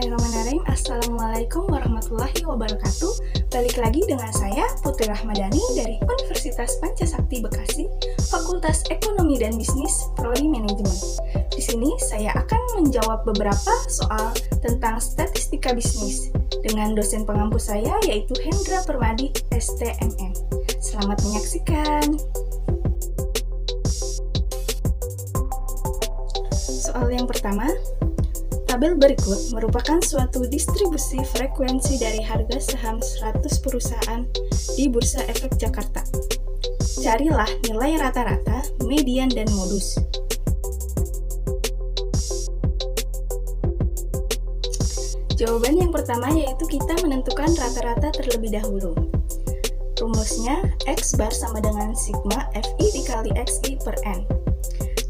Bismillahirrahmanirrahim. Assalamualaikum warahmatullahi wabarakatuh. Balik lagi dengan saya Putri Rahmadani dari Universitas Pancasakti Bekasi, Fakultas Ekonomi dan Bisnis, Prodi Manajemen. Di sini saya akan menjawab beberapa soal tentang statistika bisnis dengan dosen pengampu saya yaitu Hendra Permadi, STMN. Selamat menyaksikan. Soal yang pertama, tabel berikut merupakan suatu distribusi frekuensi dari harga saham 100 perusahaan di Bursa Efek Jakarta. Carilah nilai rata-rata, median, dan modus. Jawaban yang pertama yaitu kita menentukan rata-rata terlebih dahulu. Rumusnya, X bar sama dengan sigma FI dikali XI per N.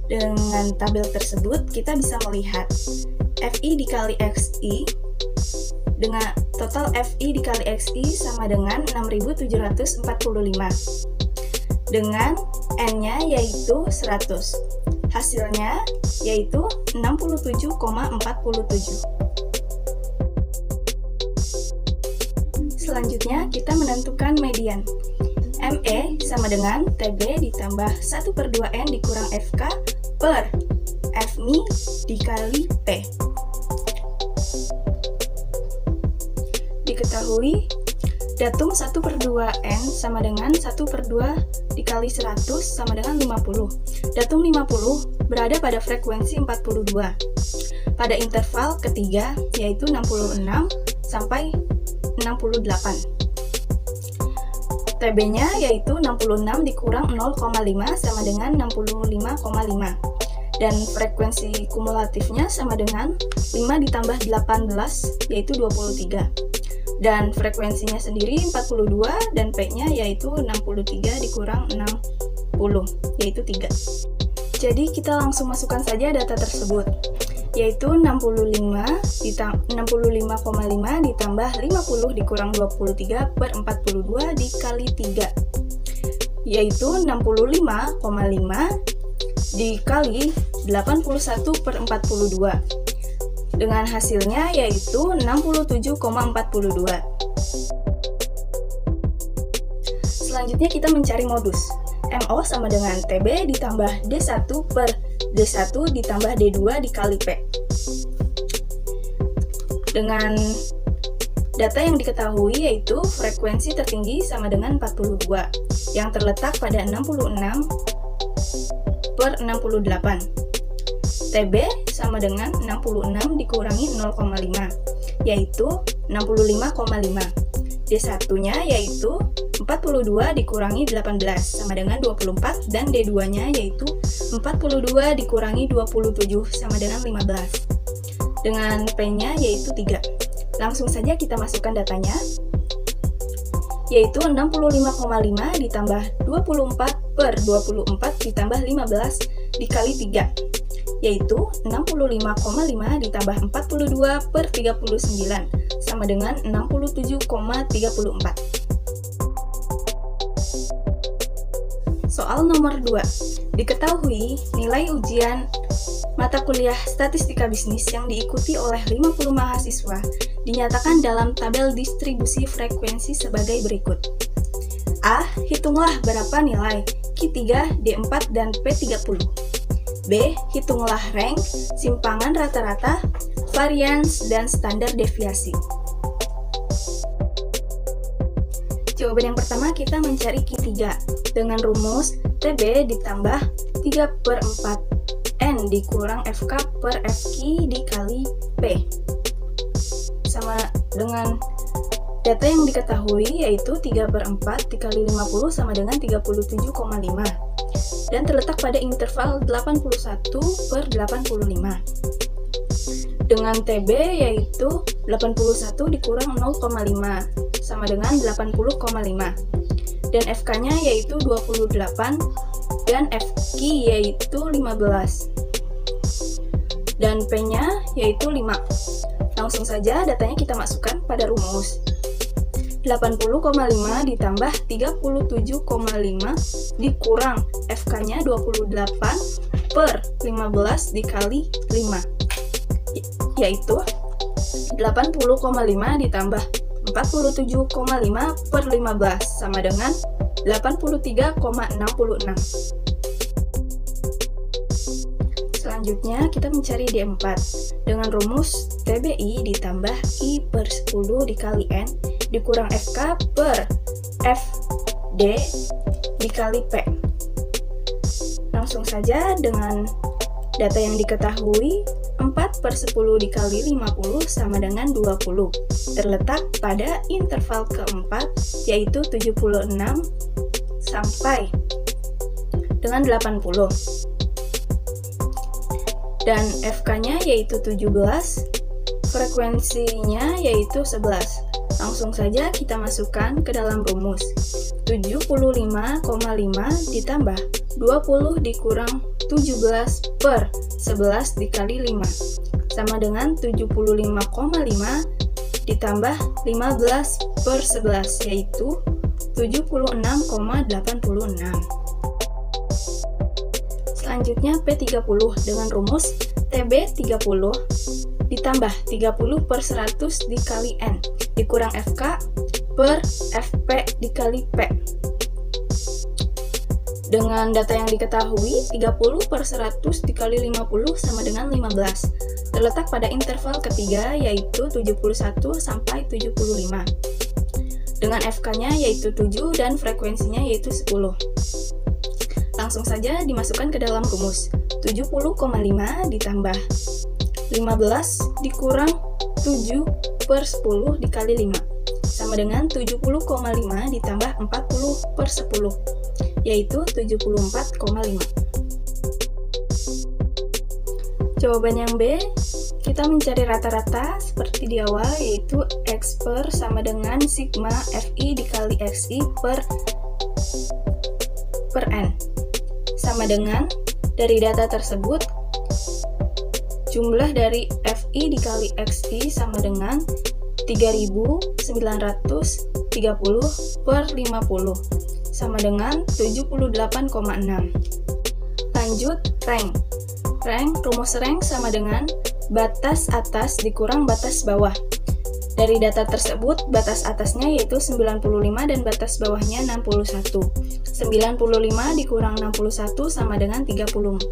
Dengan tabel tersebut, kita bisa melihat FI dikali XI dengan total FI dikali XI sama dengan 6.745 dengan N-nya yaitu 100. Hasilnya yaitu 67,47. Selanjutnya kita menentukan median. ME sama dengan TB ditambah 1/2N dikurang FK per FMI dikali P. Diketahui datum 1/2N sama dengan 1/2 dikali 100 sama dengan 50. Datum 50 berada pada frekuensi 42 pada interval ketiga yaitu 66 sampai 68. TB-nya yaitu 66 dikurang 0,5 sama dengan 65,5. Dan frekuensi kumulatifnya sama dengan 5 ditambah 18 yaitu 23. Dan frekuensinya sendiri 42 dan P-nya yaitu 63 dikurang 60 yaitu 3. Jadi kita langsung masukkan saja data tersebut, yaitu 65,5 ditambah 50 dikurang 23 per 42 dikali 3, yaitu 65,5 dikali 81 per 42. Dengan hasilnya yaitu 67,42. Selanjutnya kita mencari modus. MO sama dengan TB ditambah D1 per D1 ditambah D2 dikali P. Dengan data yang diketahui yaitu frekuensi tertinggi sama dengan 42 yang terletak pada 66 per 68. TB sama dengan 66 dikurangi 0,5 yaitu 65,5. D1-nya yaitu 42 dikurangi 18 sama dengan 24 dan D2-nya yaitu 42 dikurangi 27 sama dengan 15. Dengan P-nya yaitu 3. Langsung saja kita masukkan datanya, yaitu 65,5 ditambah 24 per 24 ditambah 15 dikali 3, yaitu 65,5 ditambah 42 per 39 sama dengan 67,34. Soal nomor 2. Diketahui nilai ujian mata kuliah statistika bisnis yang diikuti oleh 50 mahasiswa dinyatakan dalam tabel distribusi frekuensi sebagai berikut. A. Hitunglah berapa nilai Q3, D4, dan P30. B. Hitunglah rank, simpangan rata-rata, varians, dan standar deviasi. Jawaban yang pertama kita mencari Q3 dengan rumus TB ditambah 3/4 N dikurang FK per FQ dikali P. Sama dengan data yang diketahui yaitu 3/4 dikali 50 sama dengan 37,5 dan terletak pada interval 81 per 85. Dengan TB yaitu 81 dikurang 0,5 sama dengan 80,5 dan FK-nya yaitu 28 dan FQ yaitu 15 dan P-nya yaitu 5. Langsung saja datanya kita masukkan pada rumus. 80,5 ditambah 37,5 dikurang FK-nya 28 per 15 dikali 5 yaitu 80,5 ditambah 47,5 per 15 sama dengan 83,66. Selanjutnya kita mencari D4 dengan rumus TBI ditambah I per 10 dikali N dikurang FK per FD dikali P. Langsung saja dengan data yang diketahui, 4 per 10 dikali 50 sama dengan 20. Terletak pada interval keempat, yaitu 76 sampai dengan 80. Dan FK-nya yaitu 17, frekuensinya yaitu 11. Langsung saja kita masukkan ke dalam rumus. 75,5 ditambah 20 dikurang 17 per 11 dikali 5 sama dengan 75,5 ditambah 15 per 11 yaitu 76,86. Selanjutnya P30 dengan rumus TB30 ditambah 30 per 100 dikali N dikurang FK per FP dikali P. Dengan data yang diketahui, 30 per 100 dikali 50 sama dengan 15. Terletak pada interval ketiga yaitu 71 sampai 75. Dengan FK-nya yaitu 7 dan frekuensinya yaitu 10. Langsung saja dimasukkan ke dalam rumus. 70,5 ditambah 15 dikurang 7 per 10 dikali 5 sama dengan 70,5 ditambah 40 per 10 yaitu 74,5. Jawaban yang B, kita mencari rata-rata seperti di awal yaitu X per sama dengan sigma Fi dikali Xi per N sama dengan dari data tersebut jumlah dari Fi dikali Xi sama dengan 3930 per 50 sama dengan 78,6. Lanjut, rank. Rumus rank sama dengan batas atas dikurang batas bawah. Dari data tersebut, batas atasnya yaitu 95 dan batas bawahnya 61. 95 dikurang 61 sama dengan 34.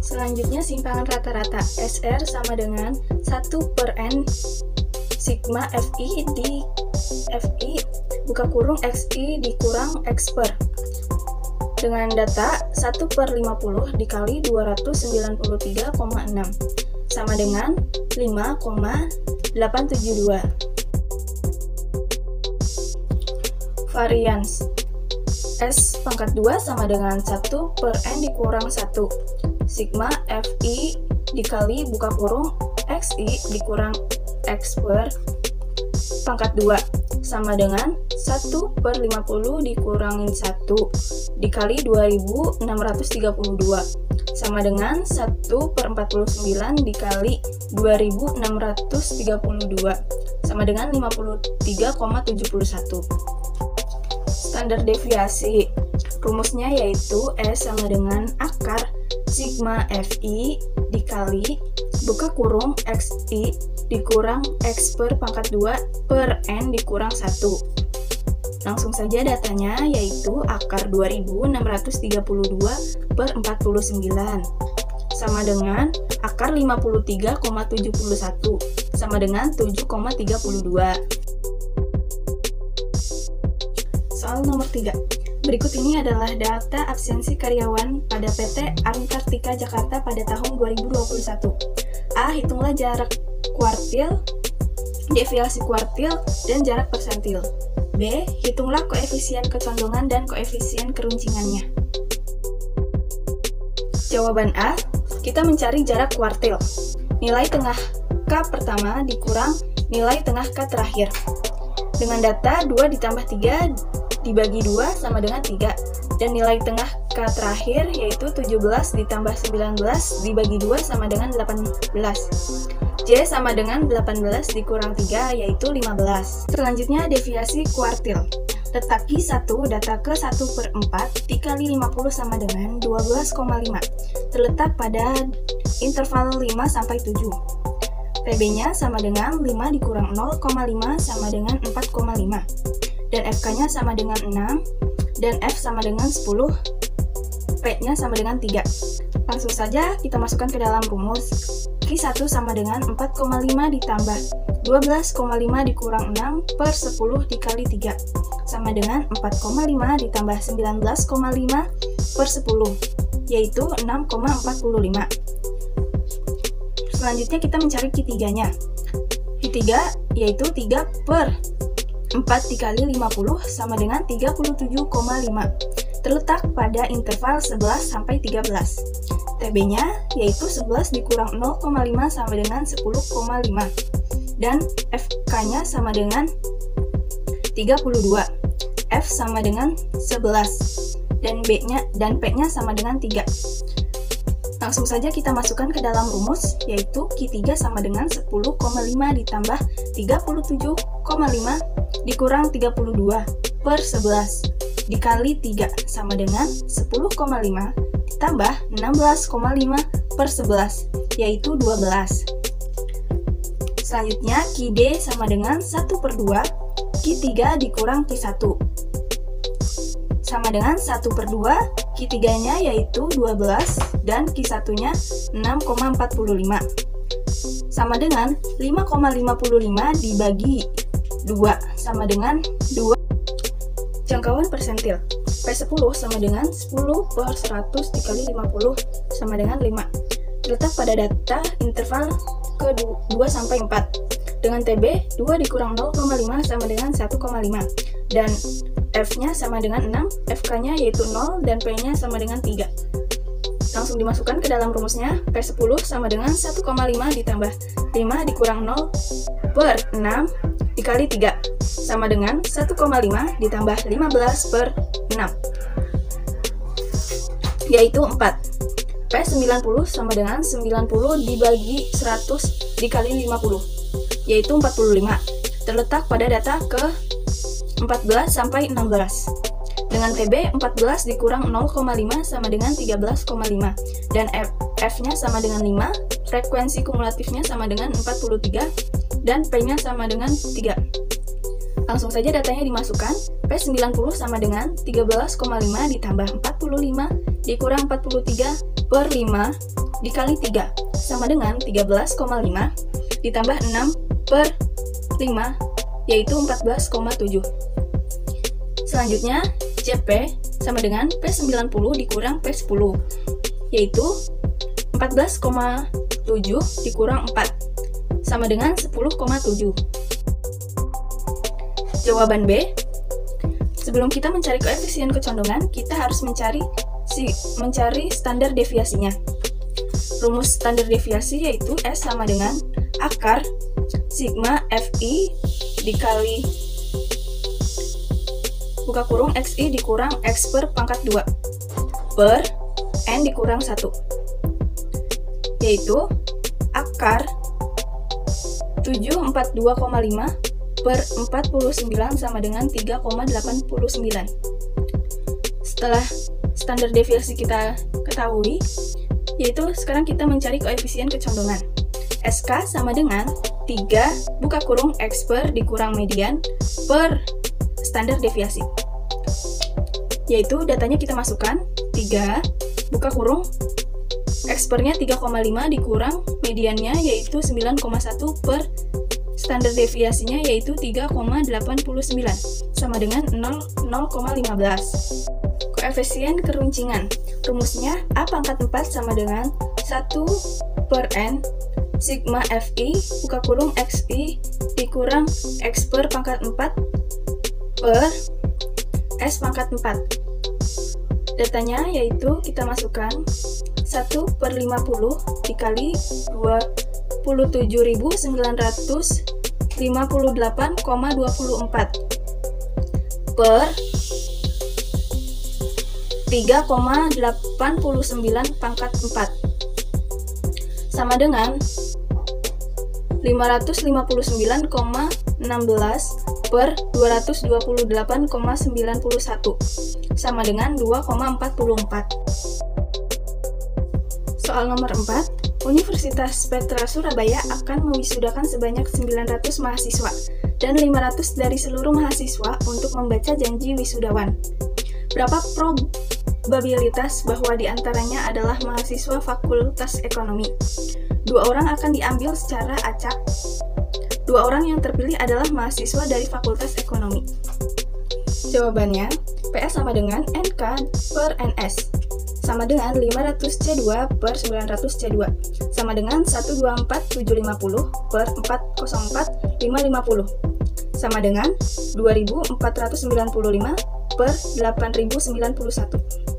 Selanjutnya simpangan rata-rata. SR sama dengan 1 per N sigma Fi di Fi buka kurung Xi dikurang X per. Dengan data 1 per 50 dikali 293,6 sama dengan 5,872. Varians S pangkat 2 sama dengan 1 per N dikurang 1 sigma Fi dikali buka kurung Xi dikurang X per pangkat 2 sama dengan 1 per 50 dikurangin 1 dikali 2632 sama dengan 1 per 49 dikali 2632 sama dengan 53,71. Standar deviasi rumusnya yaitu S sama dengan akar sigma Fi dikali buka kurung Xi dikurang X per pangkat 2 per N dikurang 1. Langsung saja datanya yaitu akar 2632 per 49 sama dengan akar 53,71 sama dengan 7,32. Soal nomor 3. Berikut ini adalah data absensi karyawan pada PT Antartika Jakarta pada tahun 2021. A. Hitunglah jarak kuartil, deviasi kuartil, dan jarak persentil. B. Hitunglah koefisien kecondongan dan koefisien keruncingannya. Jawaban A, kita mencari jarak kuartil. Nilai tengah K pertama dikurang nilai tengah K terakhir. Dengan data 2 ditambah 3 dibagi 2 sama dengan 3. Dan nilai tengah K terakhir yaitu 17 ditambah 19 dibagi 2 sama dengan 18. J sama dengan 18 dikurang 3 yaitu 15. Selanjutnya deviasi kuartil. Letaki 1 data ke 1 per 4 dikali 50 sama dengan 12,5. Terletak pada interval 5 sampai 7. TB-nya sama dengan 5 dikurang 0,5 sama dengan 4,5. Dan FK-nya sama dengan 6, dan F sama dengan 10, P-nya sama dengan 3. Langsung saja kita masukkan ke dalam rumus. Q1 sama dengan 4,5 ditambah 12,5 dikurang 6 per 10 dikali 3, sama dengan 4,5 ditambah 19,5 per 10, yaitu 6,45. Selanjutnya kita mencari Q3-nya. Q3 yaitu 3 per 4 dikali 50 sama dengan 37,5. Terletak pada interval 11 sampai 13. TB-nya yaitu 11 dikurang 0,5 sama dengan 10,5. Dan FK-nya sama dengan 32. F sama dengan 11. Dan P-nya sama dengan 3. Langsung saja kita masukkan ke dalam rumus, yaitu Q3 sama dengan 10,5 ditambah 37,5 dikurang 32 per 11 dikali 3 sama dengan 10,5 ditambah 16,5 per 11, yaitu 12. Selanjutnya Q-D sama dengan 1/2 Q3 dikurang Q1 sama dengan 1/2, Q3-nya yaitu 12 dan Q1-nya 6,45 sama dengan 5,55 dibagi 2 sama dengan 2. Jangkauan persentil P10 sama dengan 10 per 100 dikali 50 sama dengan 5. Terletak pada data interval ke 2 sampai 4. Dengan TB, 2 dikurang 0,5 sama dengan 1,5. Dan F-nya sama dengan 6, FK-nya yaitu 0, dan P-nya sama dengan 3. Langsung dimasukkan ke dalam rumusnya. P10 sama dengan 1,5 ditambah 5 dikurang 0 per 6 dikali 3 sama dengan 1,5 ditambah 15 per 6, yaitu 4. P90 sama dengan 90 dibagi 100 dikali 50, yaitu 45. Terletak pada data ke 14 sampai 16. Dengan TB, 14 dikurang 0,5 sama dengan 13,5. Dan F-nya sama dengan 5, frekuensi kumulatifnya sama dengan 43, dan P-nya sama dengan 3. Langsung saja datanya dimasukkan. P90 sama dengan 13,5 ditambah 45 dikurang 43 per 5 dikali 3 sama dengan 13,5 ditambah 6 per 5, yaitu 14,7. Selanjutnya CP sama dengan P90 dikurang P10, yaitu 14,7 dikurang 4 sama dengan 10,7. Jawaban B. Sebelum kita mencari koefisien kecondongan, kita harus mencari standar deviasinya. Rumus standar deviasi yaitu S sama dengan akar sigma Fi dikali buka kurung Xi dikurang X per pangkat 2 per N dikurang 1, yaitu akar 742,5 per 49 sama dengan 3,89. Setelah standar deviasi kita ketahui, yaitu sekarang kita mencari koefisien kecondongan. SK sama dengan 3 buka kurung X per dikurang median per standar deviasi, yaitu datanya kita masukkan. 3 buka kurung X per-nya 3,5 dikurang mediannya yaitu 9,1 per standar deviasinya yaitu 3,89 sama dengan 0,15. Koefisien keruncingan. Rumusnya A pangkat 4 sama dengan 1 per N sigma Fi buka kurung Xi dikurang X per pangkat 4 per S pangkat 4. Datanya yaitu kita masukkan 1 per 50 dikali 27.958,24 per 3,89 pangkat 4 sama dengan 559,16 per 228,91 sama dengan 2,44. Soal nomor 4, Universitas Petra Surabaya akan mewisudakan sebanyak 900 mahasiswa dan 500 dari seluruh mahasiswa untuk membaca janji wisudawan. Berapa probabilitas bahwa di antaranya adalah mahasiswa Fakultas Ekonomi? 2 orang akan diambil secara acak. 2 orang yang terpilih adalah mahasiswa dari Fakultas Ekonomi. Jawabannya, PS sama dengan NK per NS, sama dengan 500C2 per 900C2, sama dengan 124750 per 404550, sama dengan 2495 per 8091.